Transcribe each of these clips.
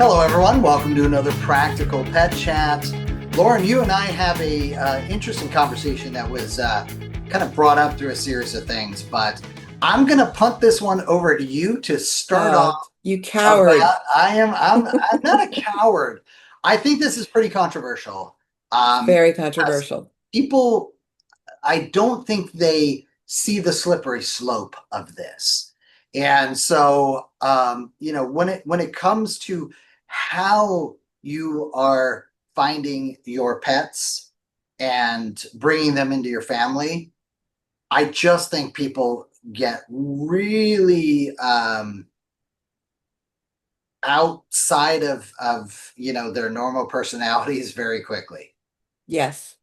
Hello, everyone. Welcome to another Practical Pet Chat. Lauren, you and I have a interesting conversation that was kind of brought up through a series of things, but I'm going to punt this one over to you to start off Oh, you coward. about. I'm not a coward. I think this is pretty controversial. Very Because controversial. people, I don't think they see the slippery slope of this. And so, when it comes to how you are finding your pets and bringing them into your family, I just think people get really outside of their normal personalities very quickly. Yes.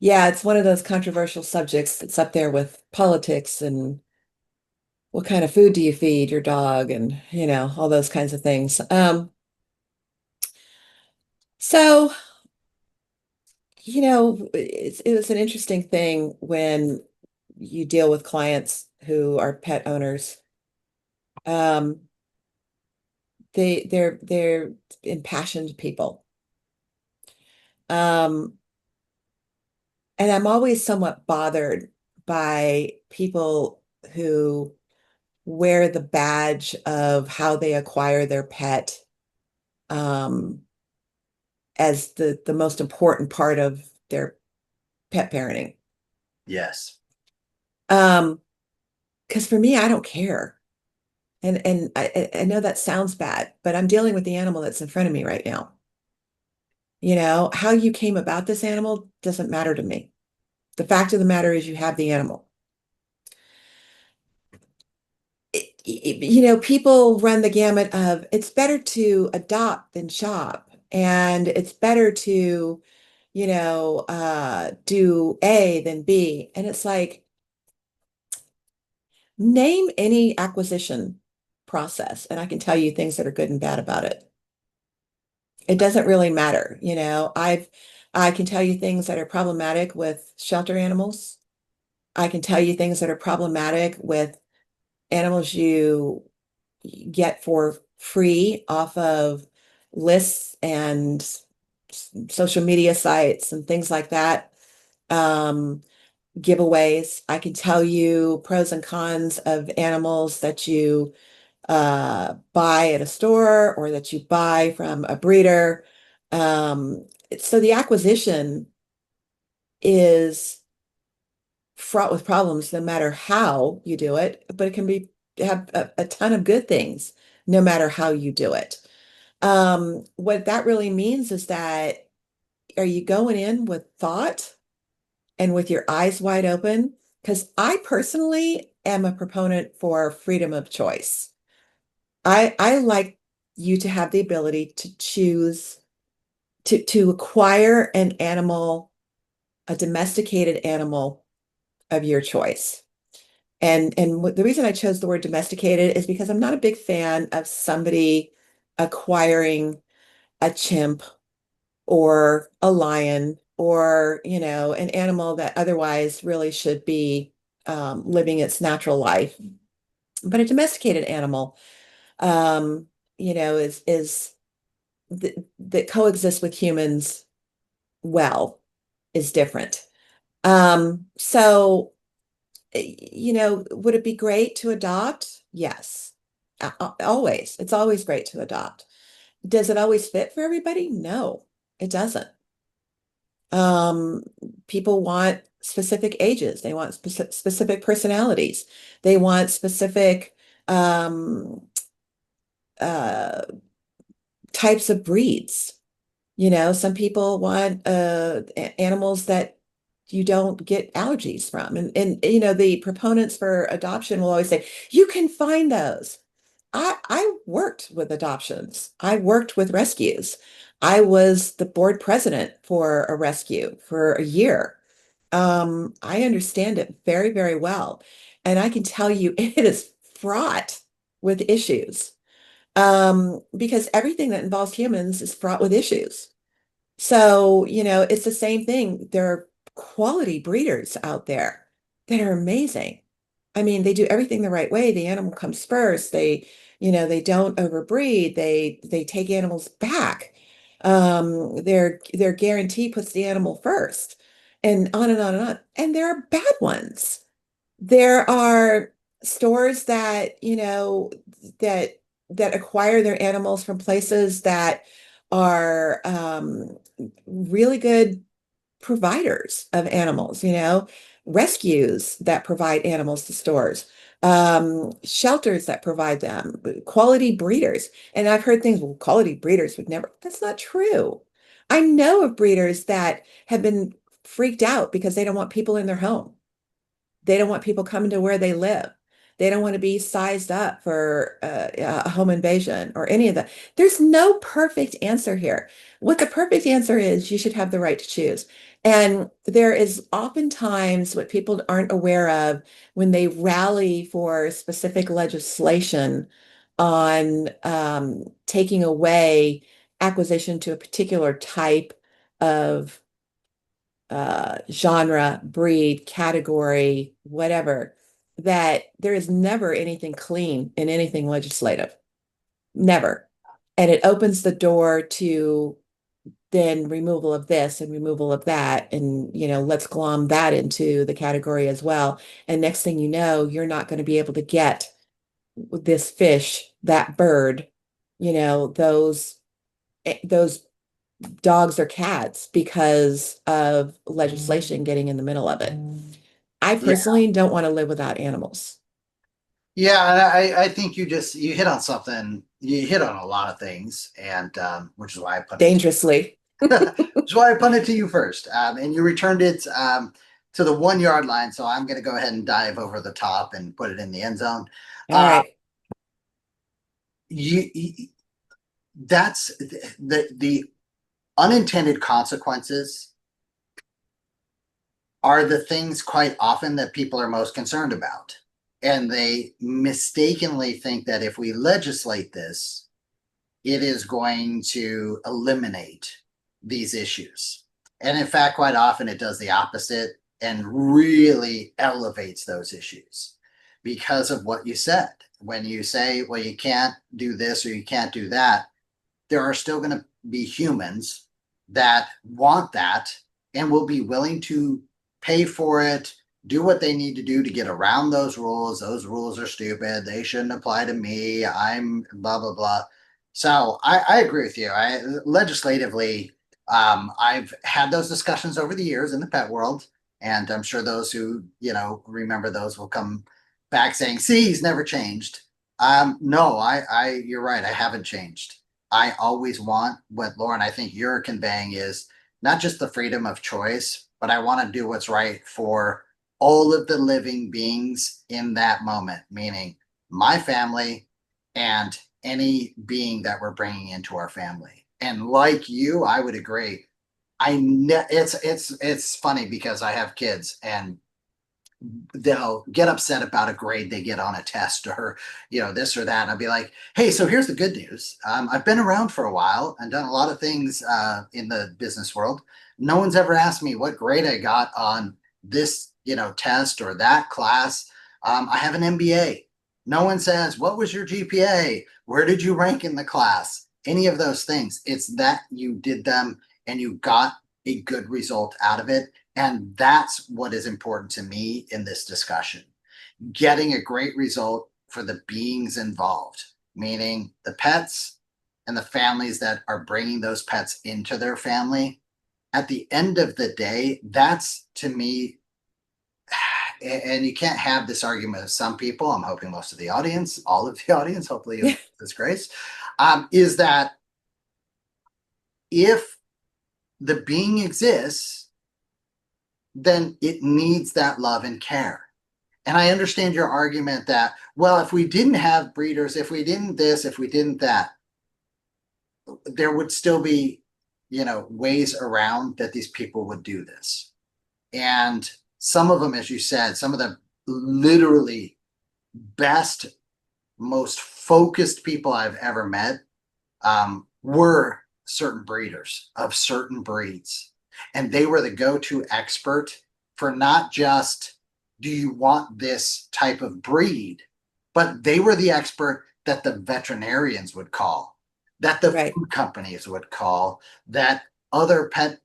Yeah, it's one of those controversial subjects that's up there with politics and what kind of food do you feed your dog and, all those kinds of things. So, it was an interesting thing when you deal with clients who are pet owners. Um, they're impassioned people. Um, And I'm always somewhat bothered by people who wear the badge of how they acquire their pet um, as the most important part of their pet parenting. Yes. Because for me, I don't care. And I know that sounds bad, but I'm dealing with the animal that's in front of me right now. How you came about this animal doesn't matter to me. The fact of the matter is you have the animal. People run the gamut of it's better to adopt than shop, and it's better to, do A than B. And it's like, name any acquisition process, and I can tell you things that are good and bad about it. It doesn't really matter. I can tell you things that are problematic with shelter animals. I can tell you things that are problematic with animals you get for free off of lists and social media sites and things like that. Um, Giveaways. I can tell you pros and cons of animals that you buy at a store or that you buy from a breeder. So the acquisition is fraught with problems no matter how you do it, but it can be have a ton of good things no matter how you do it. What that really means is that are you going in with thought and with your eyes wide open? Because I personally am a proponent for freedom of choice. I like you to have the ability to choose to acquire an animal, a domesticated animal of your choice. And the reason I chose the word domesticated is because I'm not a big fan of somebody acquiring a chimp or a lion or, an animal that otherwise really should be living its natural life. But a domesticated animal, um, is that coexists with humans well is different. So would it be great to adopt? Yes. Always. It's always great to adopt. Does it always fit for everybody? No, it doesn't. Um, People want specific ages. They want specific personalities. They want specific um, uh, types of breeds. Some people want animals that you don't get allergies from. And the proponents for adoption will always say, you can find those. I worked with adoptions. I worked with rescues. I was the board president for a rescue for a year. I understand it very, very well. And I can tell you it is fraught with issues. Because everything that involves humans is fraught with issues. So, it's the same thing. There are quality breeders out there that are amazing. I mean, they do everything the right way. The animal comes first. They They don't overbreed. They take animals back. Their guarantee puts the animal first, and on and on and on. And there are bad ones. There are stores that, that that acquire their animals from places that are really good providers of animals, rescues that provide animals to stores, shelters that provide them, quality breeders. And I've heard things, well, quality breeders would never, that's not true. I know of breeders that have been freaked out because they don't want people in their home. They don't want people coming to where they live. They don't want to be sized up for a home invasion or any of that. There's no perfect answer here. What the perfect answer is, you should have the right to choose. And there is oftentimes what people aren't aware of when they rally for specific legislation on taking away acquisition to a particular type of genre, breed, category, whatever, that there is never anything clean in anything legislative. Never. And it opens the door to then removal of this and removal of that. And, let's glom that into the category as well. And next thing you know, you're not going to be able to get this fish, that bird, those dogs or cats because of legislation getting in the middle of it. I Yeah. personally don't want to live without animals. Yeah, and I think you hit on something. You hit on a lot of things, and which is why I put it Dangerously. which is why I put it to you first. And you returned it to the 1 yard line, so I'm going to go ahead and dive over the top and put it in the end zone. All Uh, right. you that's the unintended consequences are the things quite often that people are most concerned about. And they mistakenly think that if we legislate this, it is going to eliminate these issues. And in fact, quite often it does the opposite and really elevates those issues because of what you said. When you say, well, you can't do this or you can't do that, there are still going to be humans that want that and will be willing to pay for it, do what they need to do to get around those rules. Those rules are stupid. They shouldn't apply to me. I'm blah, blah, blah. So I agree with you. Legislatively, I've had those discussions over the years in the pet world, and I'm sure those who remember those will come back saying, "See, he's never changed." No, you're right. I haven't changed. I always want what Lauren, I think you're conveying is not just the freedom of choice, but I want to do what's right for all of the living beings in that moment, meaning my family and any being that we're bringing into our family. And like you, I would agree. It's funny because I have kids and they'll get upset about a grade they get on a test or this or that, and I'll be like, hey, so here's the good news. I've been around for a while and done a lot of things in the business world. No one's ever asked me what grade I got on this test or that class. I have an MBA. No one says, what was your GPA, where did you rank in the class, any of those things. It's that you did them and you got a good result out of it. And that's what is important to me in this discussion. Getting a great result for the beings involved, meaning the pets and the families that are bringing those pets into their family. At the end of the day, that's to me, and you can't have this argument with some people. I'm hoping most of the audience, all of the audience, hopefully Yeah. this grace, is that if the being exists, then it needs that love and care. And I understand your argument that, well, if we didn't have breeders, if we didn't this, if we didn't that, there would still be, ways around that these people would do this. And some of them, as you said, some of the literally best, most focused people I've ever met were certain breeders of certain breeds. And they were the go-to expert for not just, do you want this type of breed, but they were the expert that the veterinarians would call, that the Right. food companies would call, that other pet,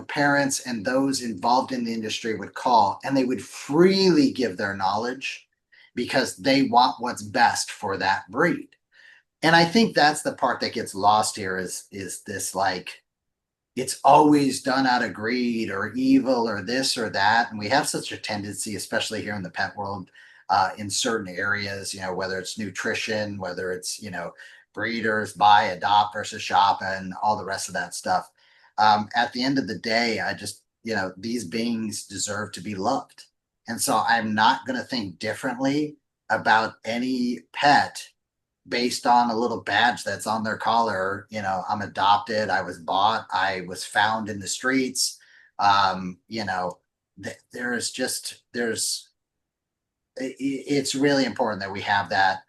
parents and those involved in the industry would call, and they would freely give their knowledge because they want what's best for that breed. And I think that's the part that gets lost here is this, like, it's always done out of greed or evil or this or that. And we have such a tendency, especially here in the pet world, in certain areas, whether it's nutrition, whether it's, breeders, buy, adopt versus shop, and all the rest of that stuff. At the end of the day, I just, these beings deserve to be loved. And so I'm not going to think differently about any pet based on a little badge that's on their collar. I'm adopted, I was bought, I was found in the streets. There's just there's it's really important that we have that,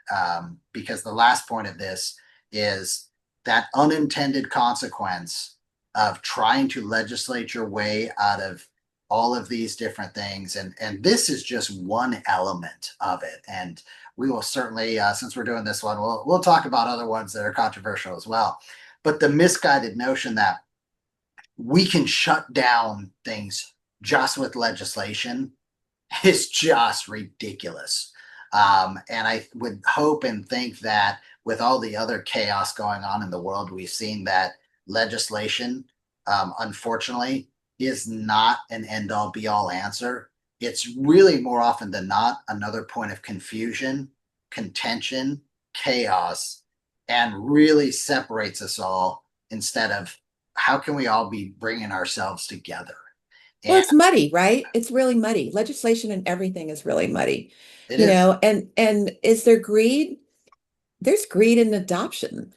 because the last point of this is that unintended consequence of trying to legislate your way out of all of these different things, and this is just one element of it. And we will certainly, since we're doing this one, we'll talk about other ones that are controversial as well. But the misguided notion that we can shut down things just with legislation is just ridiculous. And I would hope and think that with all the other chaos going on in the world, we've seen that legislation, unfortunately, is not an end all be all answer. It's really more often than not another point of confusion, contention, chaos, and really separates us all instead of how can we all be bringing ourselves together. Well, And it's muddy, right? It's really muddy. Legislation and everything is really muddy, it is, and is there greed? There's greed in adoption.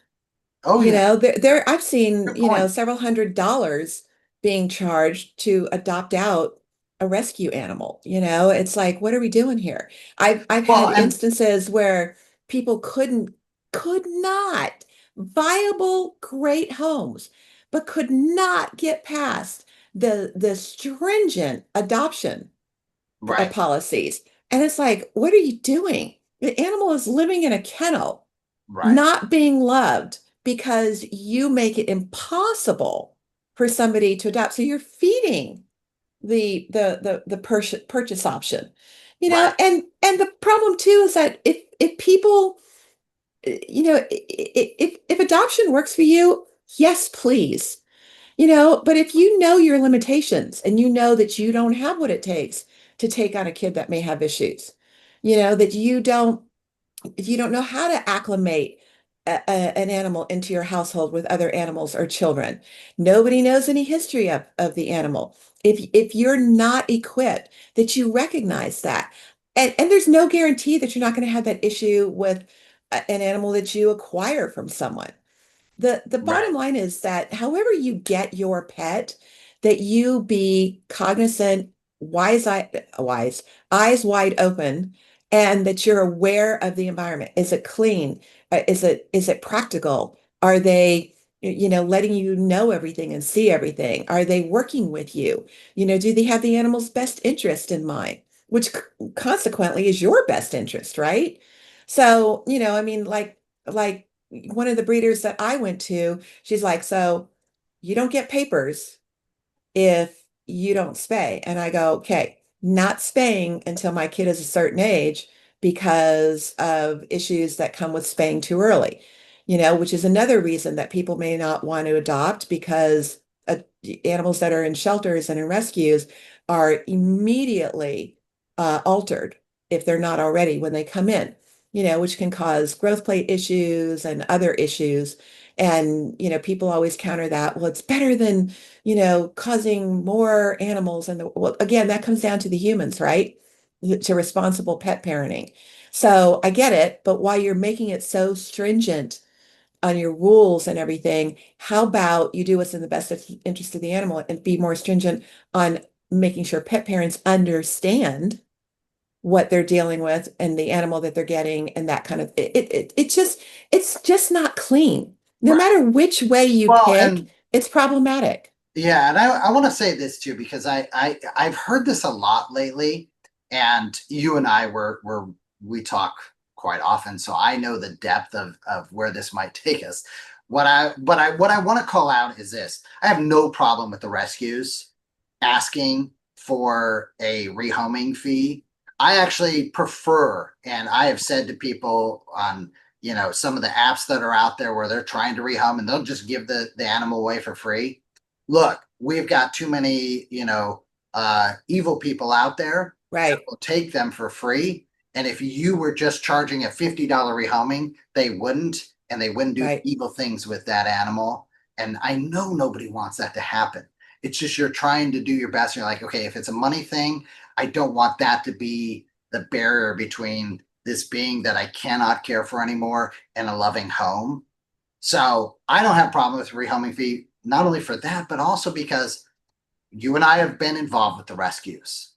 oh yeah, I've seen, good point. several $100s being charged to adopt out a rescue animal. It's like, what are we doing here? I've Well, had and instances where people could not viable, great homes, but could not get past the stringent adoption right, policies. And it's like, what are you doing? The animal is living in a kennel, right, not being loved because you make it impossible for somebody to adopt. So you're feeding the purchase option, right, and the problem too is that if people, if adoption works for you, yes, please. But if you know your limitations and you know that you don't have what it takes to take on a kid that may have issues, that if you don't know how to acclimate an animal into your household with other animals or children, nobody knows any history of the animal. If you're not equipped, that you recognize that. And there's no guarantee that you're not going to have that issue with an animal that you acquire from someone. The right, bottom line is that however you get your pet, that you be cognizant, wise, eyes wide open, and that you're aware of the environment. Is it clean? Is it practical? Are they, letting you know everything and see everything? Are they working with you? Do they have the animal's best interest in mind? Which consequently is your best interest, right? So, I mean, like one of the breeders that I went to, she's like, so you don't get papers if you don't spay. And I go, okay, not spaying until my kid is a certain age because of issues that come with spaying too early, which is another reason that people may not want to adopt because animals that are in shelters and in rescues are immediately altered if they're not already when they come in, which can cause growth plate issues and other issues. And, people always counter that. Well, it's better than causing more animals. And well, again, that comes down to the humans, right? To responsible pet parenting. So I get it, but while you're making it so stringent on your rules and everything, how about you do what's in the best interest of the animal and be more stringent on making sure pet parents understand what they're dealing with and the animal that they're getting and that kind of it's just not clean. No right. matter which way you Well, pick, and it's problematic. yeah, and I want to say this too, because I've heard this a lot lately, and you and I we talk quite often, so I know the depth of where this might take us. What I want to call out is this. I have no problem with the rescues asking for a rehoming fee. I actually prefer, and I have said to people on, some of the apps that are out there where they're trying to rehome and they'll just give the animal away for free. Look, we've got too many, evil people out there that Right, will take them for free. And if you were just charging a $50 rehoming, they wouldn't, and they wouldn't do right, evil things with that animal. And I know nobody wants that to happen. It's just you're trying to do your best. You're like, okay, if it's a money thing, I don't want that to be the barrier between this being that I cannot care for anymore and a loving home. So I don't have a problem with rehoming fee, not only for that, but also because you and I have been involved with the rescues.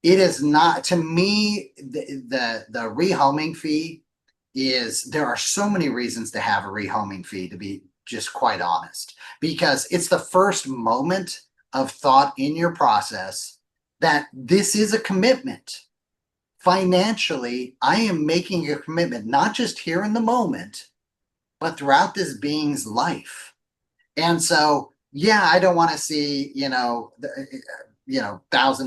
It is not, to me, the rehoming fee is, there are so many reasons to have a rehoming fee, to be just quite honest, because it's the first moment of thought in your process that this is a commitment. Financially, I am making a commitment, not just here in the moment, but throughout this being's life. And so, yeah, I don't want to see, $1,000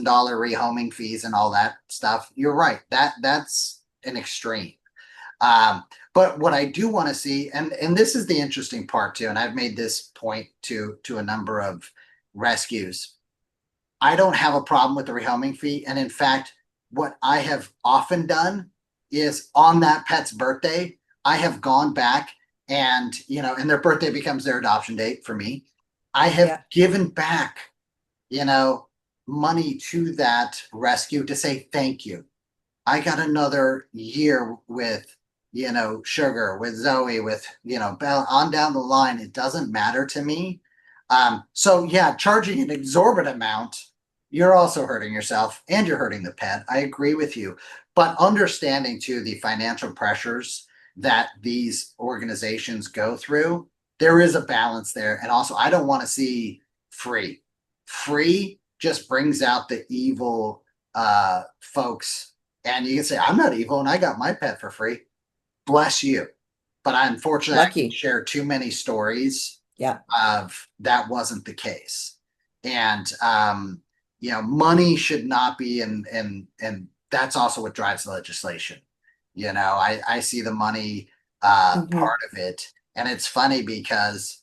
rehoming fees and all that stuff. You're right. That's an extreme. Um, but what I do want to see, and this is the interesting part too, and I've made this point to a number of rescues. I don't have a problem with the rehoming fee. And in fact, what I have often done is on that pet's birthday, I have gone back and their birthday becomes their adoption date for me. I have yeah, given back, you know, money to that rescue to say thank you. I got another year with, Sugar, with Zoe, with, Belle, on down the line. It doesn't matter to me. So yeah, charging an exorbitant amount, you're also hurting yourself and you're hurting the pet. I agree with you. But understanding too the financial pressures that these organizations go through, there is a balance there. And also, I don't want to see free. Free just brings out the evil folks. And you can say, I'm not evil and I got my pet for free. Bless you. But unfortunately, I can lucky. share too many stories Yeah. of that wasn't the case. And money should not be, and that's also what drives legislation. I see the money Hmm. part of it. And it's funny because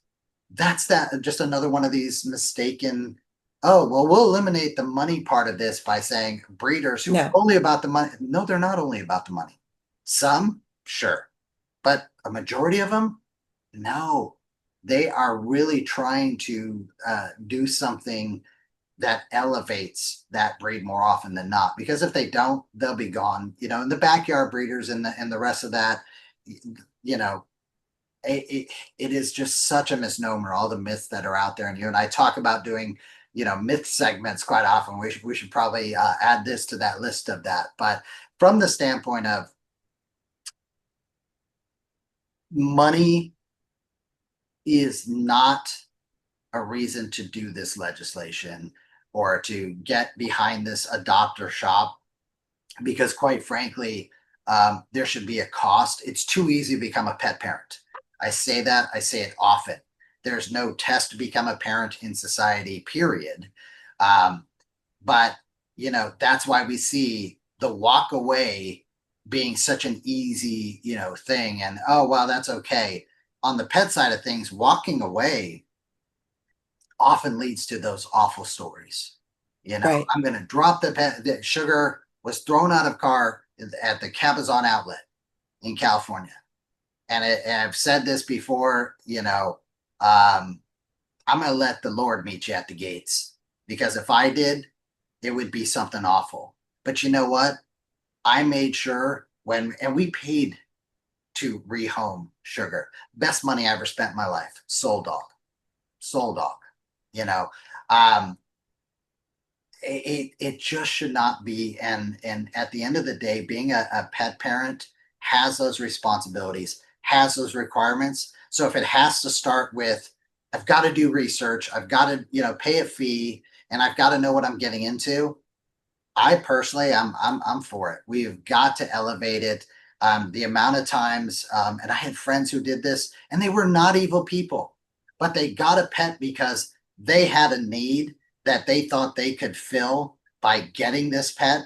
that's that just another one of these mistaken, oh, well, we'll eliminate the money part of this by saying breeders who are No, only about the money. No, they're not only about the money. Some, sure, but a majority of them, no. They are really trying to do something that elevates that breed more often than not. Because if they don't, they'll be gone. And the backyard breeders and the rest of that, you know, it, it is just such a misnomer. All the myths that are out there, and you and I talk about doing, myth segments quite often. We should probably add this to that list of that. But from the standpoint of money is not a reason to do this legislation or to get behind this adopter shop, because quite frankly, there should be a cost. It's too easy to become a pet parent. I say that, I say it often. There's no test to become a parent in society, period. Um, but that's why we see the walk away being such an easy, thing. And oh well, that's okay. On the pet side of things, walking away often leads to those awful stories. right. I'm going to drop the pet. The Sugar was thrown out of car at the Cabazon outlet in California. And I've said this before, I'm going to let the Lord meet you at the gates, because if I did, it would be something awful. But you know what? I made sure and we paid to rehome Sugar. Best money I ever spent in my life. Soul dog, you know. Um, it just should not be. And at the end of the day, being a pet parent has those responsibilities, has those requirements. So if it has to start with, I've got to do research, I've got to, pay a fee, and I've got to know what I'm getting into. I personally, I'm for it. We've got to elevate it. The amount of times, and I had friends who did this, and they were not evil people, but they got a pet because they had a need that they thought they could fill by getting this pet.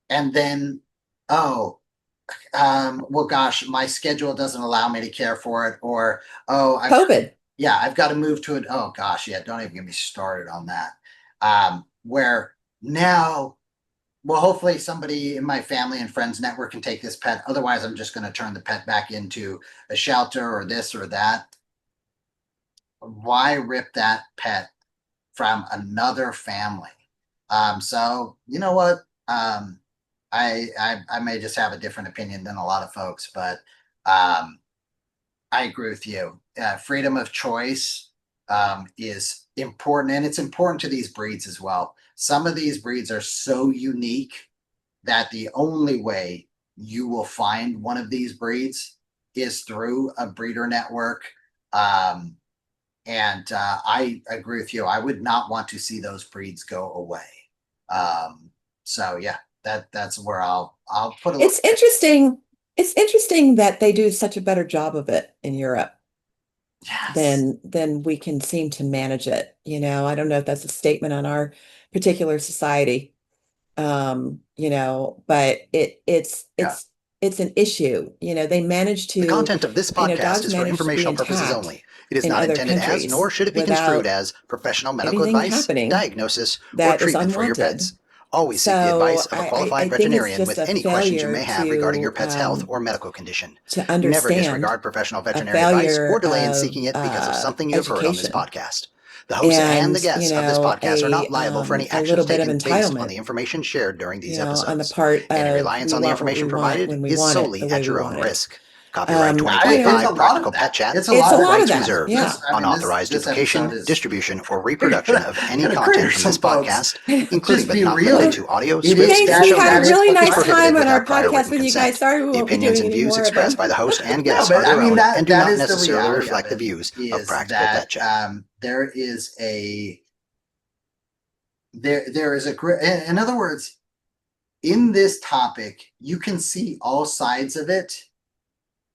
And then, oh, well, gosh, my schedule doesn't allow me to care for it, or oh, COVID. yeah, I've got to move to it. Oh gosh, yeah, don't even get me started on that. Where now, well, hopefully somebody in my family and friends network can take this pet. Otherwise, I'm just going to turn the pet back into a shelter or this or that. Why rip that pet from another family? So you know what? I may just have a different opinion than a lot of folks, but I agree with you. Freedom of choice is important, and it's important to these breeds as well. Some of these breeds are so unique that the only way you will find one of these breeds is through a breeder network. Um, and I agree with you. I would not want to see those breeds go away. So yeah, that's where I'll put a little. It's interesting. It's interesting that they do such a better job of it in Europe Yes. than we can seem to manage it. I don't know if that's a statement on our particular society. But Yeah. it's an issue. They manage The to, content of this podcast dogs is for manage to be informational purposes intact only. It is in not other intended as, countries nor should it be construed without as, professional medical anything advice, happening diagnosis, or that is treatment for your unwanted. pets. Always seek the advice So of a I qualified think it's veterinarian just with a any questions you failure may have regarding your pet's health or to medical condition. to Never understand disregard professional a veterinary advice or failure delay in of seeking it because of something you have heard on this education podcast. The hosts and and the guests of this podcast are not liable for any a actions little bit of taken based on entitlement, the information shared during these on the episodes. part Any of reliance we on the want what we information want provided when we is want it solely the way at we your own want it. risk. Copyright It's a 2025 lot of Practical Pet that. Chat. It's a It's lot a of All lot of rights that. reserved. Yeah. I mean, Unauthorized this episode duplication, is distribution, or reproduction of any gonna content clear from some this folks. podcast, including Just but be not limited real. to audio, It is scripts, Thanks. and We that show had a that notes, is really the is nice crux of time prohibited it. on our without prior podcast written with you guys. consent. Sorry we The won't be opinions doing and any views more of expressed them. by the host and No, guests but are I their mean own and do that not is the necessarily reality of reflect the it. views of Is Practical Pet that Chat. there is a there is a in other words, in this topic, you can see all sides of it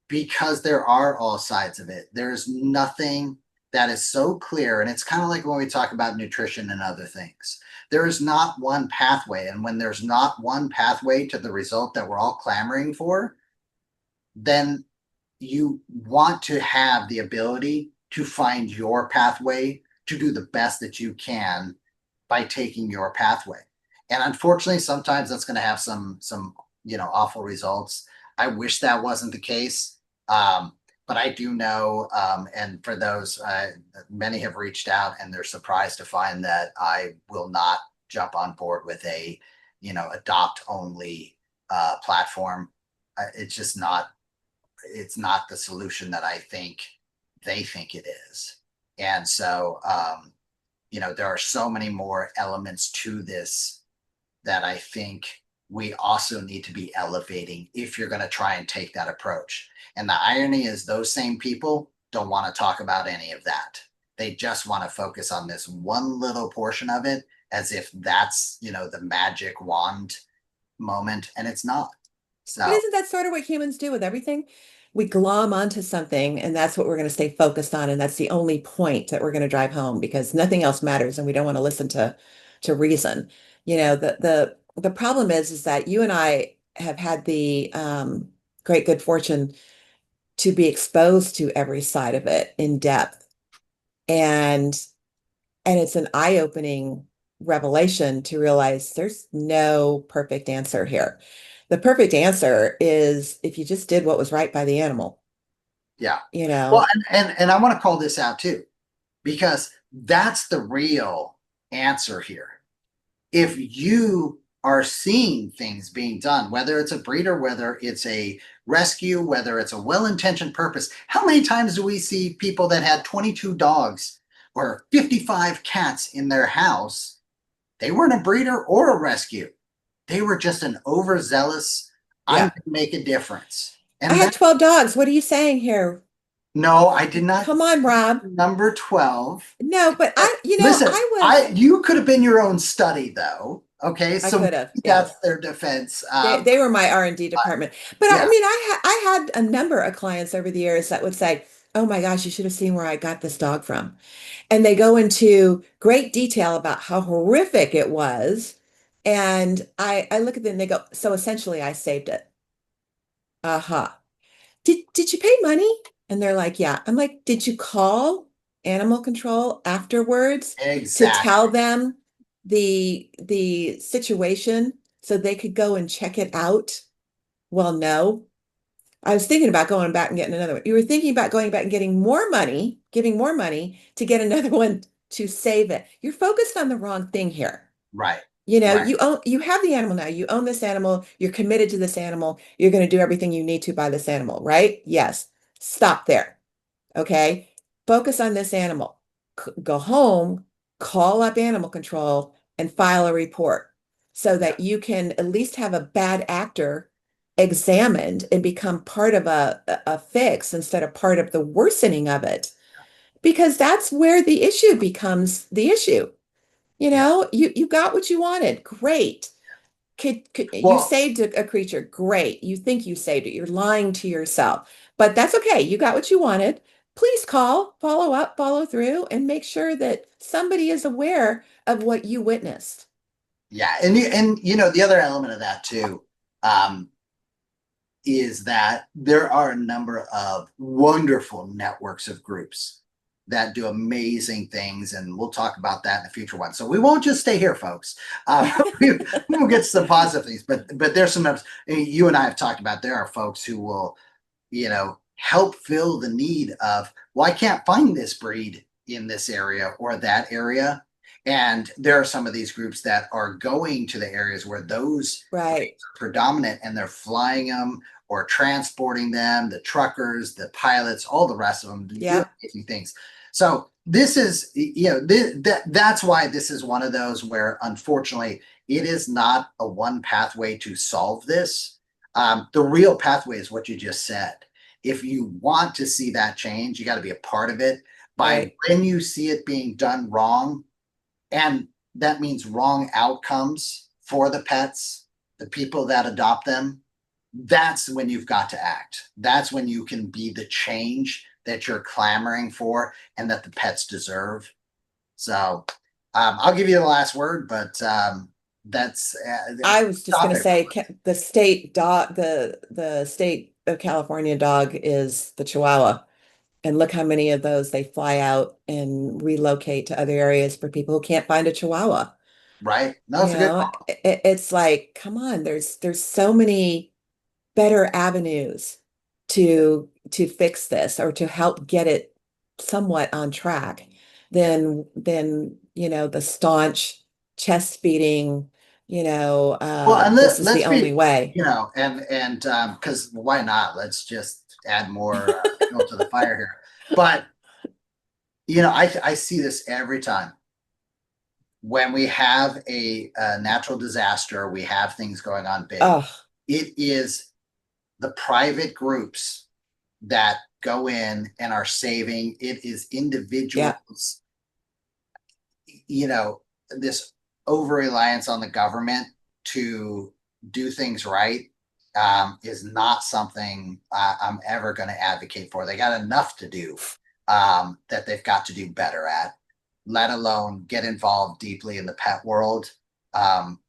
because there are all sides of it. There's nothing that is so clear. And it's kind of like when we talk about nutrition and other things. There is not one pathway. And when there's not one pathway to the result that we're all clamoring for, then you want to have the ability to find your pathway to do the best that you can by taking your pathway. And unfortunately, sometimes that's going to have some awful results. I wish that wasn't the case. But I do know, and for those, many have reached out and they're surprised to find that I will not jump on board with a, adopt only platform. It's just not, it's not the solution that I think they think it is. And so, there are so many more elements to this that I think we also need to be elevating if you're going to try and take that approach. And the irony is, those same people don't want to talk about any of that. They just want to focus on this one little portion of it as if that's, the magic wand moment, and it's not. But So, isn't that sort of what humans do with everything? We glom onto something, and that's what we're going to stay focused on, and that's the only point that we're going to drive home because nothing else matters, and we don't want to listen to reason. The problem is that you and I have had the great good fortune to be exposed to every side of it in depth, and it's an eye-opening revelation to realize there's no perfect answer here. The perfect answer is if you just did what was right by the animal, yeah. you Well, know. and I want to call this out too, because that's the real answer here. If you are seeing things being done, whether it's a breeder, whether it's a rescue, whether it's a well-intentioned purpose, how many times do we see people that had 22 dogs or 55 cats in their house? They weren't a breeder or a rescue. They were just an overzealous, I'm Yeah. going to make a difference. I And had that, 12 dogs. What are you saying here? no, I did not. Come on, Rob. Number 12. No, but Listen, I was you could have been your own study though. Okay, I so could have, yeah. that's their defense. They were my R&D department. But I Yeah, mean, I had a number of clients over the years that would say, "Oh my gosh, you should have seen where I got this dog from." And they go into great detail about how horrific it was. And I look at them and they go, "So essentially I saved it." Uh-huh. Did you pay money? And they're like, "Yeah." I'm like, "Did you call animal control afterwards to tell exactly. them the situation so they could go and check it out?" Well, no. I was thinking about going back and getting another one. You were thinking about going back and getting more money, giving more money to get another one to save it. You're focused on the wrong thing here. Right, You know, right. you have the animal now. You own this animal. You're committed to this animal. You're going to do everything you need to by this animal, right? Yes. Stop there. Okay. Focus on this animal. Go home, call up animal control and file a report so Yeah, that you can at least have a bad actor examined and become part of a fix instead of part of the worsening of it. Because that's where the issue becomes the issue. You yeah. know, you got what you wanted. Great. Could you Well, saved a creature? Great. You think you saved it. You're lying to yourself. But that's okay. You got what you wanted. Please call, follow up, follow through, and make sure that somebody is aware of what you witnessed. yeah, and the other element of that too, um, is that there are a number of wonderful networks of groups that do amazing things, and we'll talk about that in a future one. So we won't just stay here, folks. We will get to some positive things, but there's some. You and I have talked about. There are folks who will help fill the need of, well, I can't find this breed in this area or that area. And there are some of these groups that are going to the areas where those Right. breeds are predominant and they're flying them or transporting them, the truckers, the pilots, all the rest of them doing Yep. amazing things. So this is, that's why this is one of those where, unfortunately, it is not a one pathway to solve this. The real pathway is what you just said. If you want to see that change, you got to be a part of it. By Right. when you see it being done wrong, and that means wrong outcomes for the pets, the people that adopt them, that's when you've got to act. That's when you can be the change that you're clamoring for and that the pets deserve. So I'll give you the last word, but that's I was just going to topic. say the state dog, the state of California dog is the Chihuahua. And look how many of those they fly out and relocate to other areas for people who can't find a Chihuahua. Right? No, You that's a good know, call. it's like, come on, there's so many better avenues to fix this or to help get it somewhat on track than the staunch chest beating, Well, and this is the let's only be, way. and because why not? Let's just add more fuel to the fire here. But I see this every time when we have a natural disaster, we have things going on big. Oh, It is the private groups that go in and are saving. It is yeah, individuals, this over reliance on the government to do things right is not something I'm ever going to advocate for. They got enough to do that they've got to do better at, let alone get involved deeply in the pet world.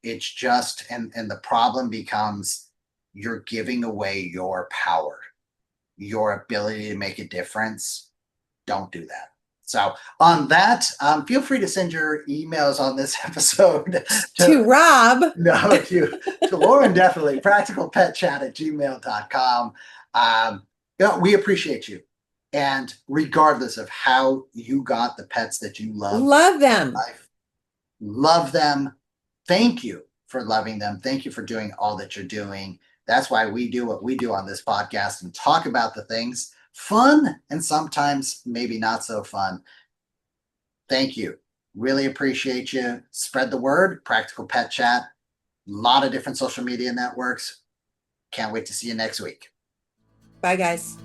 It's just, and the problem becomes you're giving away your power, your ability to make a difference. Don't do that. So on that, feel free to send your emails on this episode to to Rob. no to Lorin, definitely practicalpetchat@gmail.com. We appreciate you. And regardless of how you got the pets that you love Love in them. life, love them. Thank you for loving them. Thank you for doing all that you're doing. That's why we do what we do on this podcast and talk about the things fun and sometimes maybe not so fun. Thank you. Really appreciate you. Spread the word. Practical Pet Chat. A lot of different social media networks. Can't wait to see you next week. Bye, guys.